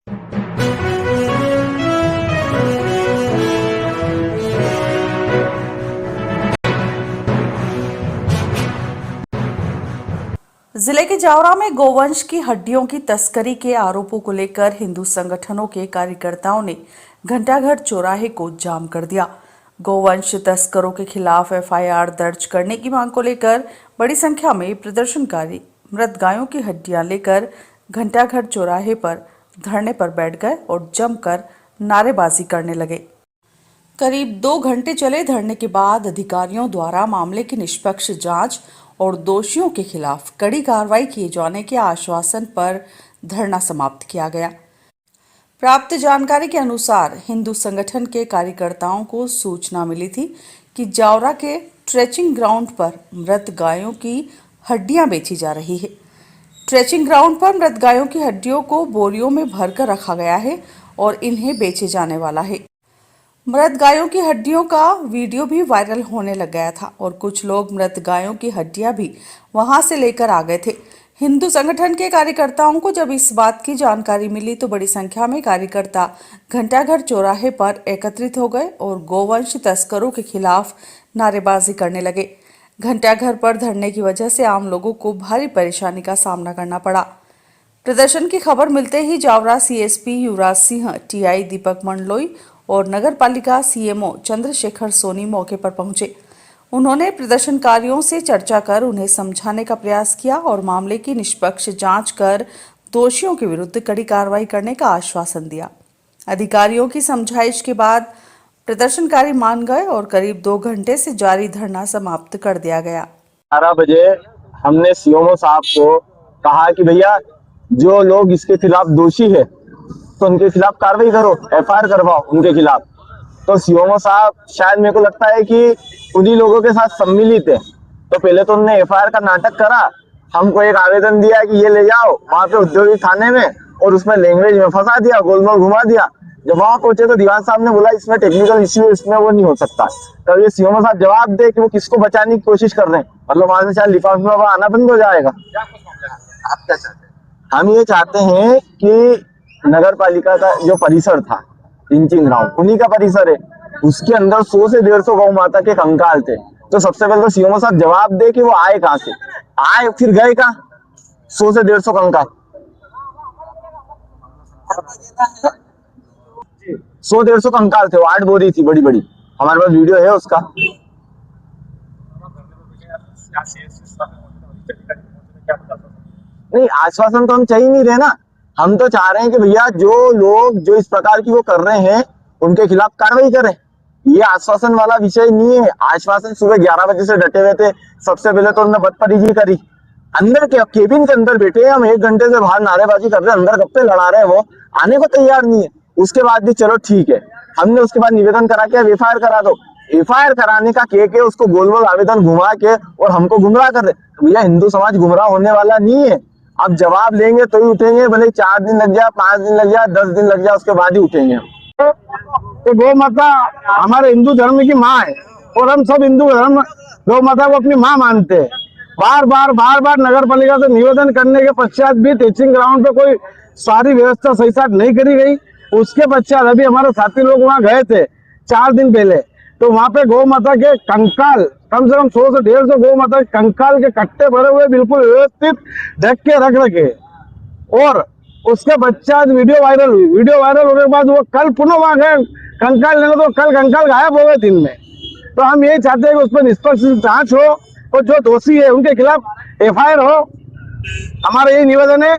जिले के जावरा में गोवंश की हड्डियों की तस्करी के आरोपों को लेकर हिंदू संगठनों के कार्यकर्ताओं ने घंटाघर चौराहे को जाम कर दिया। गोवंश तस्करों के खिलाफ एफआईआर दर्ज करने की मांग को लेकर बड़ी संख्या में प्रदर्शनकारी मृत गायों की हड्डियां लेकर घंटाघर चौराहे पर धरने पर बैठ गए और जमकर नारेबाजी करने लगे। करीब 2 घंटे चले धरने के बाद अधिकारियों द्वारा मामले की निष्पक्ष जांच और दोषियों के खिलाफ कड़ी कार्रवाई किए जाने के आश्वासन पर धरना समाप्त किया गया। प्राप्त जानकारी के अनुसार हिंदू संगठन के कार्यकर्ताओं को सूचना मिली थी कि जावरा के ट्रेचिंग ग्राउंड पर मृत गायों की हड्डियां बेची जा रही है। ट्रेचिंग ग्राउंड पर मृत गायों की हड्डियों को बोरियों में भरकर रखा गया है और इन्हें बेचे जाने वाला है। मृत गायों की हड्डियों का वीडियो भी वायरल होने लग गया था और कुछ लोग मृत गायों की हड्डियां भी वहां से लेकर आ गए थे। हिंदू संगठन के कार्यकर्ताओं को जब इस बात की जानकारी मिली तो बड़ी संख्या में कार्यकर्ता घंटाघर चौराहे पर एकत्रित हो गए और गोवंश तस्करों के खिलाफ नारेबाजी करने लगे। घंटाघर पर धरने की वजह से आम लोगों को भारी परेशानी का सामना करना पड़ा। प्रदर्शन की खबर मिलते ही जावरा सीएसपी युवराज सिंह, टीआई दीपक मंडलोई और नगर पालिका सीएमओ चंद्रशेखर सोनी मौके पर पहुंचे। उन्होंने प्रदर्शनकारियों से चर्चा कर उन्हें समझाने का प्रयास किया और मामले की निष्पक्ष जांच कर दोषियों के विरुद्ध कड़ी कार्रवाई करने का आश्वासन दिया। अधिकारियों की समझाइश के बाद प्रदर्शनकारी मान गए और करीब 2 घंटे से जारी धरना समाप्त कर दिया गया। 12 बजे हमने सीएमओ साहब को कहा कि भैया जो लोग इसके खिलाफ दोषी है तो उनके खिलाफ कार्रवाई करो, एफआईआर करवाओ उनके खिलाफ। तो सीएमओ साहब शायद मेरे को लगता है कि उन्हीं लोगों के साथ सम्मिलित है। तो पहले तो उन्होंने एफआईआर का नाटक करा, हमको एक आवेदन दिया कि ये ले जाओ वहां पे औद्योगिक थाने में और उसमें लैंग्वेज में फंसा दिया, गोलमोल घुमा दिया। जब वहां पहुंचे तो दीवान साहब ने बोला इसमें टेक्निकल इश्यू, इसमें वो नहीं हो सकता। तब ये सीएमओ साहब जवाब दे कि वो किसको बचाने की कोशिश कर रहे हैं, मतलब वहां से शायद लिफाफा आना बंद हो जाएगा। आप क्या चाहते हैं? हम ये चाहते हैं कि नगर पालिका का जो परिसर था ट्रेचिंग ग्राउंड, उन्हीं का परिसर है, उसके अंदर 100 से 150 गौ माता के कंकाल थे। तो सबसे पहले तो सीएमओ साहब जवाब दे कि वो आए कहां से, आए फिर गए कहां। 100 से 150 कंकाल, 100-150 कंकाल थे, वो 8 बोरी थी बड़ी बड़ी, हमारे पास वीडियो है उसका। नहीं, आश्वासन तो हम चाहिए नहीं रहे ना, हम तो चाह रहे हैं कि भैया जो लोग जो इस प्रकार की वो कर रहे हैं उनके खिलाफ कार्रवाई करें। ये आश्वासन वाला विषय नहीं है। आश्वासन सुबह 11 बजे से डटे हुए थे। सबसे पहले तो उन्होंने बदतमीजी करी, अंदर के केबिन के अंदर बैठे हम 1 घंटे से बाहर नारेबाजी कर रहे हैं, अंदर गप्पे लड़ा रहे हैं, वो आने को तैयार नहीं है। उसके बाद भी चलो ठीक है, हमने उसके बाद निवेदन करा के एफआईआर करा दो। एफआईआर कराने का के उसको गोल गोल आवेदन घुमा के और हमको गुमराह कर रहे। भैया हिंदू समाज गुमराह होने वाला नहीं है। अब जवाब लेंगे तो ही उठेंगे, भले 4 दिन लग जाए, 5 दिन लग जाए, 10 दिन लग जाए, उसके बाद ही उठेंगे। तो गौ माता हमारे हिंदू धर्म की माँ है और हम सब हिंदू धर्म गौ माता को अपनी माँ मानते हैं। बार बार नगर पालिका से निवेदन करने के पश्चात भी ट्रेचिंग ग्राउंड पे कोई सारी व्यवस्था सही साथ नहीं करी गई। उसके पश्चात अभी हमारे साथी लोग वहाँ गए थे 4 दिन पहले, तो वहां पे गौ माता के कंकाल कम से कम 100 से 150 गौ माता के कंकाल के कट्टे भरे हुए बिल्कुल व्यवस्थित ढक के रख रखे। और उसके पश्चात वीडियो वायरल हुई। वीडियो वायरल होने के बाद वो कल पुनः वहां गए कंकाल लेने, तो कल कंकाल गायब हो गए दिन में। तो हम यही चाहते हैं कि उस पर निष्पक्ष जांच हो और जो दोषी है उनके खिलाफ एफआईआर हो। हमारा यही निवेदन है।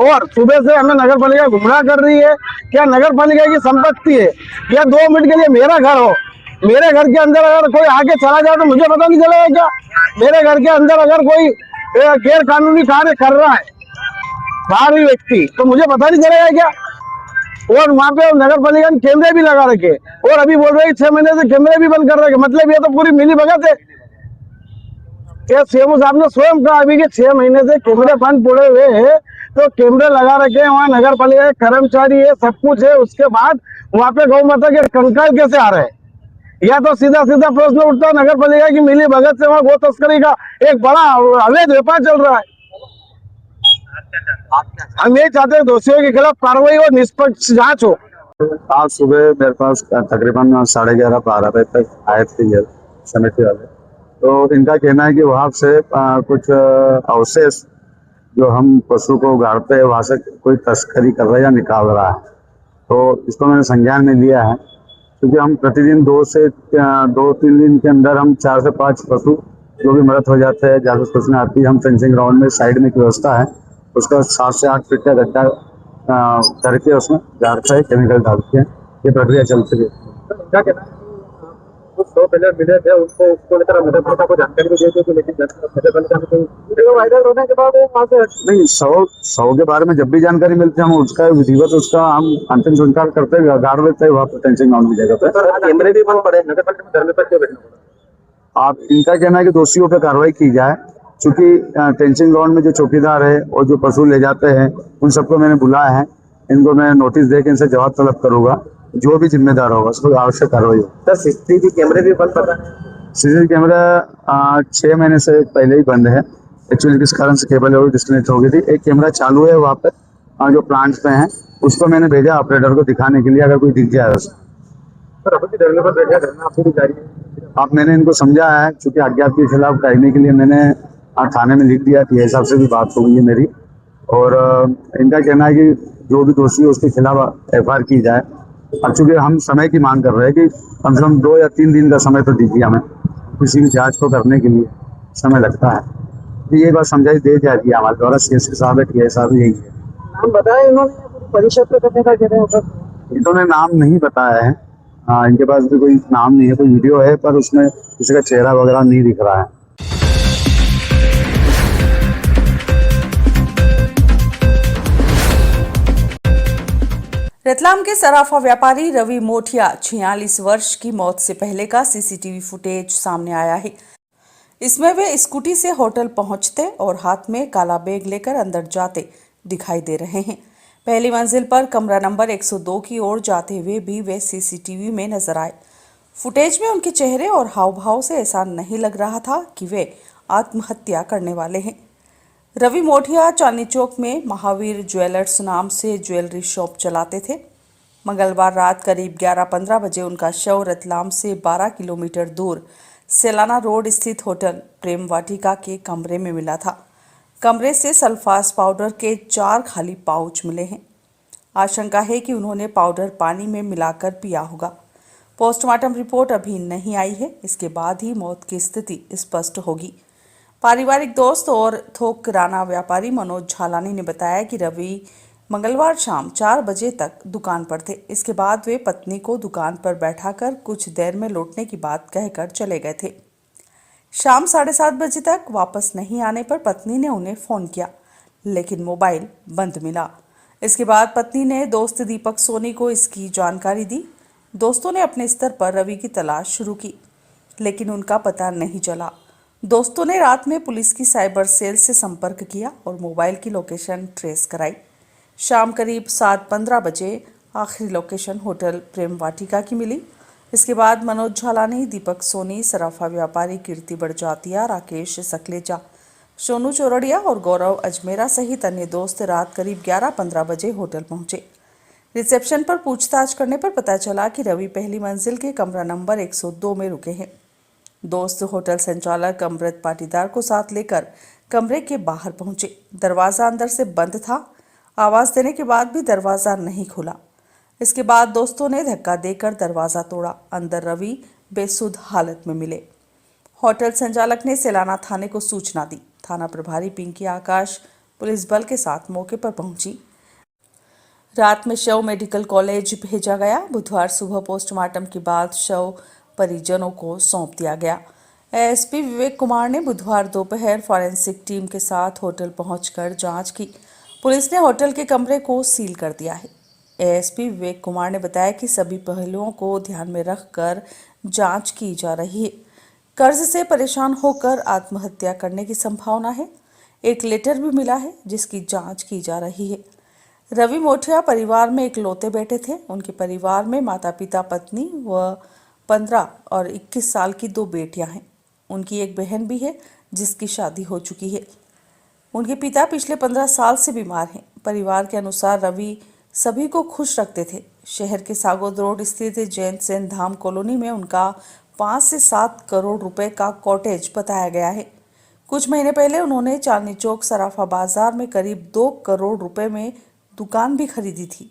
और सुबह से हमें नगर पालिका गुमराह कर रही है। क्या नगर पालिका की संपत्ति है, या 2 मिनट के लिए मेरा घर हो, मेरे घर के अंदर अगर कोई आके चला जाए तो मुझे पता नहीं चलेगा क्या? मेरे घर के अंदर अगर कोई गैर कानूनी कार्य कर रहा है बाहरी व्यक्ति, तो मुझे पता नहीं चलेगा क्या? और वहां पे नगर पालिका ने कैमरे भी लगा रखे और अभी बोल रहे 6 महीने से कैमरे भी बंद कर रखे। मतलब ये तो पूरी मिली भगत है। सीएमओ साहब ने स्वयं कहा अभी कि 6 महीने से कैमरे बंद पड़े हुए हैं, तो कैमरे लगा रखे हैं, वहाँ नगर पालिका के कर्मचारी है, सब कुछ है। उसके बाद वहां पे गौ माता के कंकाल कैसे आ रहे हैं? या तो सीधा प्रश्न उठता है नगर पालिका की मिली भगत से वहां गौ तस्करी का एक बड़ा अवैध व्यापार चल रहा है। हम ये चाहते हैं दोषियों के खिलाफ कार्रवाई और निष्पक्ष जांच हो। आज सुबह मेरे पास तकरीबन 11:30-12 बजे तक आए थे ये समिति वाले। तो इनका कहना है कि वहां से कुछ अवशेष जो हम पशु को गाड़ते हैं वहां से कोई तस्करी कर रहा है या निकाल रहा है। तो इसको मैंने संज्ञान में लिया है, क्योंकि हम प्रतिदिन 2 से 3 दिन के अंदर हम 4 से 5 पशु जो भी मृत हो जाते हैं, जासूस फसलें आती है, हम फेंसिंग ग्राउंड में साइड में एक व्यवस्था है, उसका 7 से 8 फीट का गड्ढा करके उसमें गाड़ते हैं, केमिकल डालते हैं। ये प्रक्रिया चलती है। क्या कहना है? कुछ 100 पहले मिले थे, उसको लेकर मदद नेता को जानकारी भी दी थी, लेकिन वीडियो वायरल होने के बाद वो वहाँ से नहीं, 100 के बारे में जब भी जानकारी मिलती है हम उसका विधिवत उसका हम अंतिम संस्कार करते हैं, गाड़ देते हैं वहाँ पर टेंशन ग्राउंड की जगह पे। कैमरे भी बंद पड़े, नगर पालिका में धरने पर क्यों बैठना पड़ा? आप इनका कहना है कि दोषियों पर कार्रवाई की जाए, क्योंकि टेंशन ग्राउंड में जो चौकीदार है और जो पशु ले जाते हैं उन सबको मैंने बुलाया है। इनको मैं नोटिस दे के इनसे जवाब तलब करूंगा, जो भी जिम्मेदार होगा उसको आवश्यक कार्रवाई होगी। सीसीटीवी कैमरे भी बंद पड़ा है? सीसीटीवी कैमरा 6 महीने से पहले ही बंद है। एक्चुअली किस कारण से केबल और डिस्कनेक्ट हो गई थी। एक कैमरा चालू है वहाँ पर जो प्लांट्स पे है, उसको मैंने भेजा ऑपरेटर को दिखाने के लिए, अगर कोई दिख जाए उसको। आप मैंने इनको समझा है, क्योंकि अज्ञात के खिलाफ करने के लिए मैंने थाने में लिख दिया कि हिसाब से भी बात हो गई है मेरी। और इनका कहना है कि जो भी दोषी है उसके खिलाफ एफआईआर की जाए। अब चूंकि हम समय की मांग कर रहे हैं कि कम से कम 2 या 3 दिन का समय तो दीजिए हमें, किसी भी जांच को करने के लिए समय लगता है। तो ये बात समझाई दे जाती है हमारे द्वारा। सीएसपी साहब है, टीआई साहब यही है। नाम बताया इन्होंने परिषद पे करने का कह रहे हैं? इन्होंने नाम नहीं बताया है। इनके पास भी कोई नाम नहीं है, कोई वीडियो है पर उसमें किसी का चेहरा वगैरह नहीं दिख रहा है। रतलाम के सराफा व्यापारी रवि मोठिया 46 वर्ष की मौत से पहले का सीसीटीवी फुटेज सामने आया है। इसमें वे स्कूटी से होटल पहुंचते और हाथ में काला बैग लेकर अंदर जाते दिखाई दे रहे हैं। पहली मंजिल पर कमरा नंबर 102 की ओर जाते हुए भी वे सीसीटीवी में नजर आए। फुटेज में उनके चेहरे और हाव भाव से ऐसा नहीं लग रहा था कि वे आत्महत्या करने वाले हैं। रवि मोठिया चांदनी चौक में महावीर ज्वेलर्स नाम से ज्वेलरी शॉप चलाते थे। मंगलवार रात करीब 11:15 बजे उनका शव रतलाम से 12 किलोमीटर दूर सेलाना रोड स्थित होटल प्रेम वाटिका के कमरे में मिला था। कमरे से सल्फास पाउडर के 4 खाली पाउच मिले हैं। आशंका है कि उन्होंने पाउडर पानी में मिलाकर पिया होगा। पोस्टमार्टम रिपोर्ट अभी नहीं आई है, इसके बाद ही मौत की स्थिति स्पष्ट होगी। पारिवारिक दोस्त और थोक किराना व्यापारी मनोज झालानी ने बताया कि रवि मंगलवार शाम 4 बजे तक दुकान पर थे। इसके बाद वे पत्नी को दुकान पर बैठाकर कुछ देर में लौटने की बात कहकर चले गए थे। शाम 7:30 बजे तक वापस नहीं आने पर पत्नी ने उन्हें फोन किया, लेकिन मोबाइल बंद मिला। इसके बाद पत्नी ने दोस्त दीपक सोनी को इसकी जानकारी दी। दोस्तों ने अपने स्तर पर रवि की तलाश शुरू की, लेकिन उनका पता नहीं चला। दोस्तों ने रात में पुलिस की साइबर सेल से संपर्क किया और मोबाइल की लोकेशन ट्रेस कराई। शाम करीब 7:15 बजे आखिरी लोकेशन होटल प्रेम वाटिका की मिली। इसके बाद मनोज झालानी, दीपक सोनी, सराफा व्यापारी कीर्ति बड़जातिया, राकेश सकलेचा, सोनू चौरड़िया और गौरव अजमेरा सहित अन्य दोस्त रात करीब 11:15 बजे होटल पहुंचे। रिसेप्शन पर पूछताछ करने पर पता चला कि रवि पहली मंजिल के कमरा नंबर 102 में रुके हैं। दोस्त होटल संचालक अमृत पाटीदार को साथ लेकर कमरे के बाहर पहुंचे। दरवाजा अंदर से बंद था। आवाज देने के बाद भी दरवाजा नहीं खुला। इसके बाद दोस्तों ने धक्का देकर दरवाजा तोड़ा। अंदर रवि बेसुध हालत में मिले। होटल संचालक ने सेलाना थाने को सूचना दी। थाना प्रभारी पिंकी आकाश पुलिस बल के साथ मौके पर पहुंची। रात में शव मेडिकल कॉलेज भेजा गया। बुधवार सुबह पोस्टमार्टम के बाद शव परिजनों को सौंप दिया गया। एएसपी विवेक कुमार ने बुधवार दोपहर फॉरेंसिक टीम के साथ होटल पहुंचकर जांच की। पुलिस ने होटल के कमरे को सील कर दिया है। एएसपी विवेक कुमार ने बताया कि सभी पहलुओं को ध्यान में रखकर जांच की जा रही है। कर्ज से परेशान होकर आत्महत्या करने की संभावना है। एक लेटर भी मिला है जिसकी जांच की जा रही है। रवि मोठिया परिवार में इकलौते बेटे थे। उनके परिवार में माता पिता, पत्नी व 15 और 21 साल की 2 बेटियां हैं। उनकी एक बहन भी है जिसकी शादी हो चुकी है। उनके पिता पिछले 15 साल से बीमार हैं। परिवार के अनुसार रवि सभी को खुश रखते थे। शहर के सागौद रोड स्थित जैन सेन धाम कॉलोनी में उनका 5 से 7 करोड़ रुपए का कॉटेज बताया गया है। कुछ महीने पहले उन्होंने चांदनी चौक सराफा बाजार में करीब 2 करोड़ रुपए में दुकान भी खरीदी थी।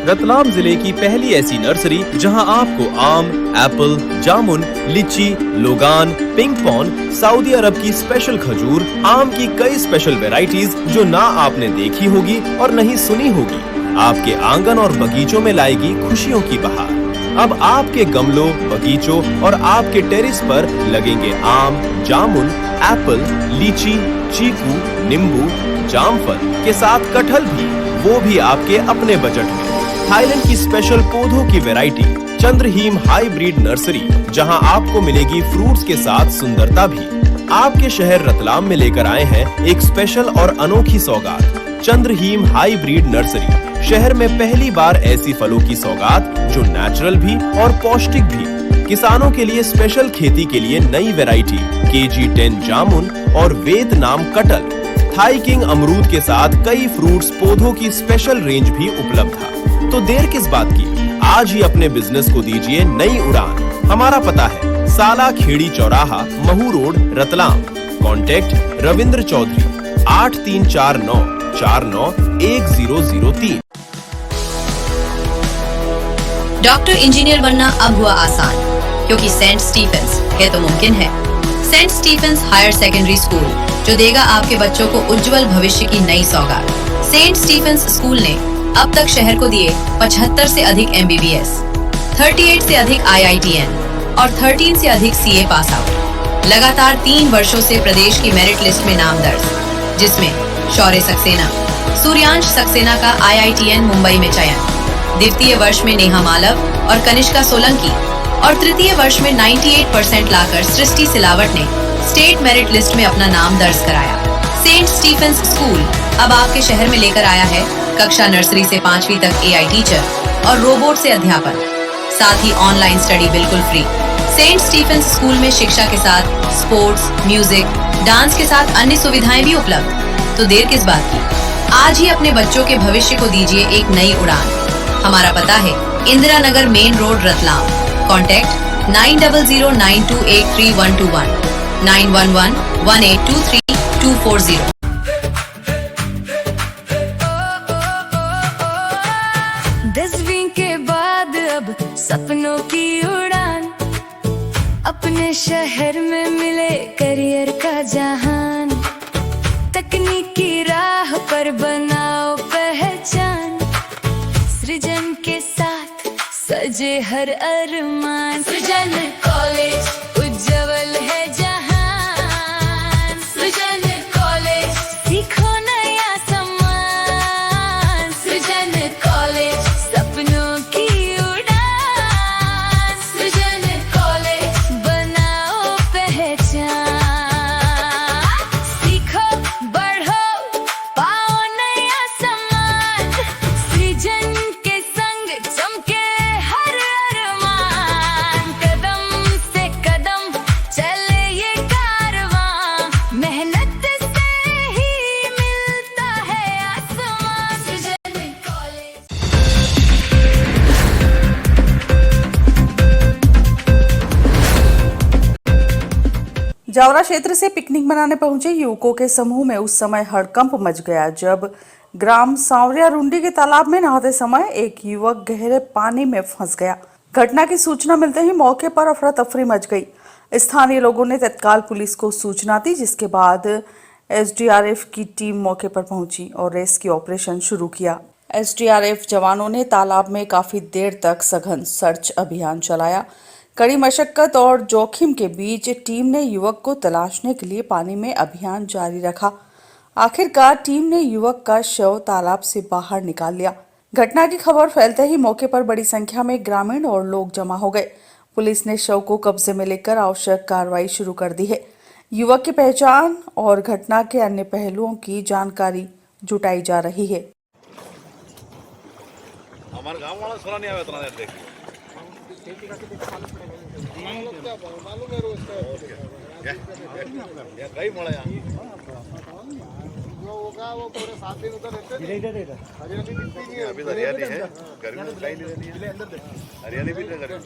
रतलाम जिले की पहली ऐसी नर्सरी जहां आपको आम, एप्पल, जामुन, लीची, लोगान, पिंक पॉन, सऊदी अरब की स्पेशल खजूर, आम की कई स्पेशल वैरायटीज जो ना आपने देखी होगी और नहीं सुनी होगी, आपके आंगन और बगीचों में लाएगी खुशियों की बहार। अब आपके गमलों, बगीचों और आपके टेरेस पर लगेंगे आम, जामुन, एप्पल, लीची, चीकू, नींबू, जामफल के साथ कटहल भी, वो भी आपके अपने बजट में। थाईलैंड की स्पेशल पौधों की वैरायटी चंद्रहीम हाईब्रिड नर्सरी, जहां आपको मिलेगी फ्रूट्स के साथ सुंदरता भी। आपके शहर रतलाम में लेकर आए हैं एक स्पेशल और अनोखी सौगात, चंद्रहीम हाईब्रिड नर्सरी। शहर में पहली बार ऐसी फलों की सौगात जो नेचुरल भी और पौष्टिक भी। किसानों के लिए स्पेशल खेती के लिए नई वैरायटी KG10 जामुन और वियतनाम कटहल, थाई किंग अमरूद के साथ कई फ्रूट्स पौधों की स्पेशल रेंज भी उपलब्ध है। तो देर किस बात की, आज ही अपने बिजनेस को दीजिए नई उड़ान। हमारा पता है साला खेड़ी चौराहा, Mhow road, Ratlam. Contact Ravindra Chaudhary 8349 491003। Doctor engineer बनना अब हुआ आसान, क्योंकि सेंट स्टीफेंस है तो मुमकिन है। Saint Stephen's higher secondary school, जो देगा आपके बच्चों को उज्जवल भविष्य की नई सौगात। सेंट स्टीफेंस स्कूल ने अब तक शहर को दिए 75 से अधिक MBBS, 38 से अधिक IITN और 13 से अधिक CA पास आउट। लगातार 3 वर्षों से प्रदेश की मेरिट लिस्ट में नाम दर्ज, जिसमें शौर्य सक्सेना, सूर्यांश सक्सेना का IITN मुंबई में चयन, द्वितीय वर्ष में नेहा मालव और कनिष्का सोलंकी और तृतीय वर्ष में 98% लाकर सृष्टि सिलावट ने स्टेट मेरिट लिस्ट में अपना नाम दर्ज कराया। सेंट स्टीफेंस स्कूल अब आपके शहर में लेकर आया है कक्षा नर्सरी से 5वीं तक AI टीचर और रोबोट से अध्यापन, साथ ही ऑनलाइन स्टडी बिल्कुल फ्री। सेंट स्टीफेंस स्कूल में शिक्षा के साथ स्पोर्ट्स, म्यूजिक, डांस के साथ अन्य सुविधाएं भी उपलब्ध। तो देर किस बात की, आज ही अपने बच्चों के भविष्य को दीजिए एक नई उड़ान। हमारा पता है Indira Nagar main road, Ratlam. Contact 9009283121 9111823240। दसवीं के बाद अब सपनों की उड़ान, अपने शहर में मिले करियर का जहान। तकनीकी राह पर बनाओ पहचान, सृजन के साथ सजे हर अरमान। सृजन कॉलेज उज्जवल है जहान, सृजन कॉलेज सीखो नया सम्मान। सृजन कॉलेज सपनों की उड़ान, सृजन कॉलेज बनाओ पहचान। सीखो, बढ़ो, पाओ नया सम्मान, सृजन के संग चमके हर अरमान। कदम से कदम चले ये कारवां, मेहनत से ही मिलता है आसमान। सृजन कॉलेज। जावरा क्षेत्र से पिकनिक मनाने पहुंचे युवकों के समूह में उस समय हड़कंप मच गया जब ग्राम सांवरिया रुंडी के तालाब में नहाते समय एक युवक गहरे पानी में फंस गया। घटना की सूचना मिलते ही मौके पर अफरा तफरी मच गई। स्थानीय लोगों ने तत्काल पुलिस को सूचना दी, जिसके बाद SDRF की टीम मौके पर पहुंची और रेस्क्यू ऑपरेशन शुरू किया। SDRF जवानों ने तालाब में काफी देर तक सघन सर्च अभियान चलाया। कड़ी मशक्कत और जोखिम के बीच टीम ने युवक को तलाशने के लिए पानी में अभियान जारी रखा। आखिरकार टीम ने युवक का शव तालाब से बाहर निकाल लिया। घटना की खबर फैलते ही मौके पर बड़ी संख्या में ग्रामीण और लोग जमा हो गए। पुलिस ने शव को कब्जे में लेकर आवश्यक कार्रवाई शुरू कर दी है। युवक की पहचान और घटना के अन्य पहलुओं की जानकारी जुटाई जा रही है। हमारे गांव वाला सोना नहीं आया इतना देर देखिए कई मोड़ा यहाँ वो पूरे 7 दिन उधर रहते हरियाणी भी नहीं है अभी हरियाणी है गर्मी में कहीं नहीं रहनी है हरियाणी भी नहीं गर्मी